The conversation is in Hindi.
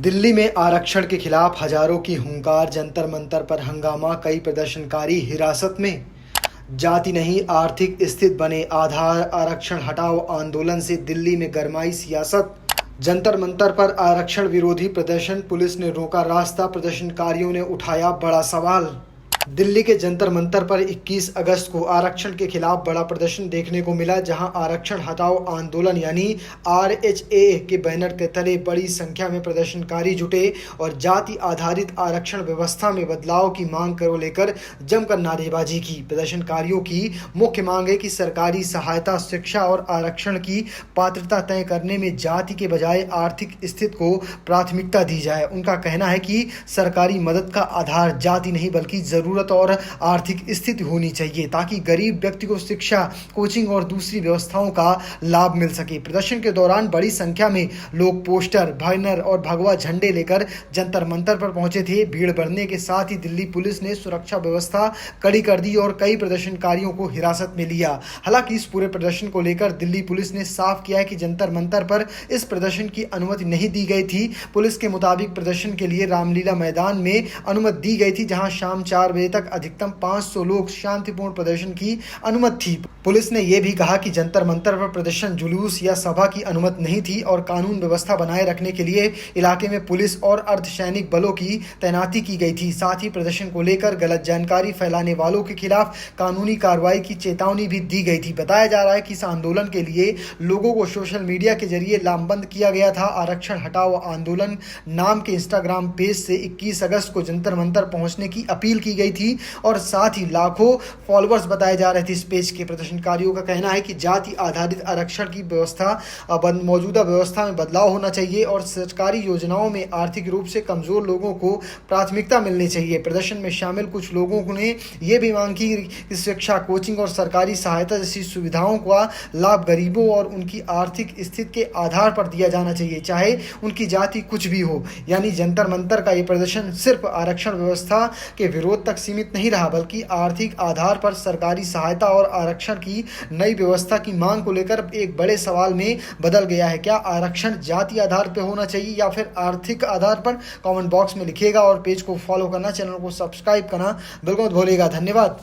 दिल्ली में आरक्षण के खिलाफ हजारों की हुंकार, जंतर मंतर पर हंगामा, कई प्रदर्शनकारी हिरासत में। जाति नहीं आर्थिक स्थिति बने आधार, आरक्षण हटाओ आंदोलन से दिल्ली में गरमाई सियासत। जंतर मंतर पर आरक्षण विरोधी प्रदर्शन, पुलिस ने रोका रास्ता, प्रदर्शनकारियों ने उठाया बड़ा सवाल। दिल्ली के जंतर मंतर पर 21 अगस्त को आरक्षण के खिलाफ बड़ा प्रदर्शन देखने को मिला, जहां आरक्षण हटाओ आंदोलन यानी RHA के बैनर के तले बड़ी संख्या में प्रदर्शनकारी जुटे और जाति आधारित आरक्षण व्यवस्था में बदलाव की मांग को लेकर जमकर नारेबाजी की। प्रदर्शनकारियों की मुख्य मांग है कि सरकारी सहायता, शिक्षा और आरक्षण की पात्रता तय करने में जाति के बजाय आर्थिक स्थिति को प्राथमिकता दी जाए। उनका कहना है कि सरकारी मदद का आधार जाति नहीं बल्कि जरूरत और आर्थिक स्थिति होनी चाहिए, ताकि गरीब व्यक्ति को शिक्षा, कोचिंग और दूसरी व्यवस्थाओं का लाभ मिल सके। प्रदर्शन के दौरान बड़ी संख्या में लोग पोस्टर, बैनर और भगवा झंडे लेकर जंतर मंतर पर पहुंचे थे। भीड़ बढ़ने के साथ ही दिल्ली पुलिस ने सुरक्षा व्यवस्था कड़ी कर दी और कई प्रदर्शनकारियों को हिरासत में लिया। हालांकि इस पूरे प्रदर्शन को लेकर दिल्ली पुलिस ने साफ किया है कि जंतर मंतर पर इस प्रदर्शन की अनुमति नहीं दी गई थी। पुलिस के मुताबिक प्रदर्शन के लिए रामलीला मैदान में अनुमति दी गई थी, जहां शाम 4 बजे तक अधिकतम 500 लोग शांतिपूर्ण प्रदर्शन की अनुमति थी। पुलिस ने यह भी कहा कि जंतर मंतर पर प्रदर्शन, जुलूस या सभा की अनुमति नहीं थी और कानून व्यवस्था बनाए रखने के लिए इलाके में पुलिस और अर्धसैनिक बलों की तैनाती की गई थी। साथ ही प्रदर्शन को लेकर गलत जानकारी फैलाने वालों के खिलाफ कानूनी कार्रवाई की चेतावनी भी दी गई थी। बताया जा रहा है कि इस आंदोलन के लिए लोगों को सोशल मीडिया के जरिए लामबंद किया गया था। आरक्षण हटाओ आंदोलन नाम के इंस्टाग्राम पेज से 21 अगस्त को जंतर मंतर पहुंचने की अपील की गई थी और साथ ही लाखों फॉलोअर्स बताए जा रहे थे इस पेज के। प्रदर्शनकारियों का कहना है कि जाति आधारित आरक्षण की व्यवस्था, मौजूदा व्यवस्था में बदलाव होना चाहिए और सरकारी योजनाओं में आर्थिक रूप से कमजोर लोगों को प्राथमिकता मिलनी चाहिए। प्रदर्शन में शामिल कुछ लोगों ने यह भी मांग की कि शिक्षा, कोचिंग और सरकारी सहायता जैसी सुविधाओं का लाभ गरीबों और उनकी आर्थिक स्थिति के आधार पर दिया जाना चाहिए, चाहे उनकी जाति कुछ भी हो। यानी जंतर मंतर का ये प्रदर्शन सिर्फ आरक्षण व्यवस्था के विरोध तक सीमित नहीं रहा, बल्कि आर्थिक आधार पर सरकारी सहायता और आरक्षण की नई व्यवस्था की मांग को लेकर एक बड़े सवाल में बदल गया है। क्या आरक्षण जाति आधार पर होना चाहिए या फिर आर्थिक आधार पर? कमेंट बॉक्स में लिखिएगा और पेज को फॉलो करना, चैनल को सब्सक्राइब करना बिल्कुल मत भूलिएगा। धन्यवाद।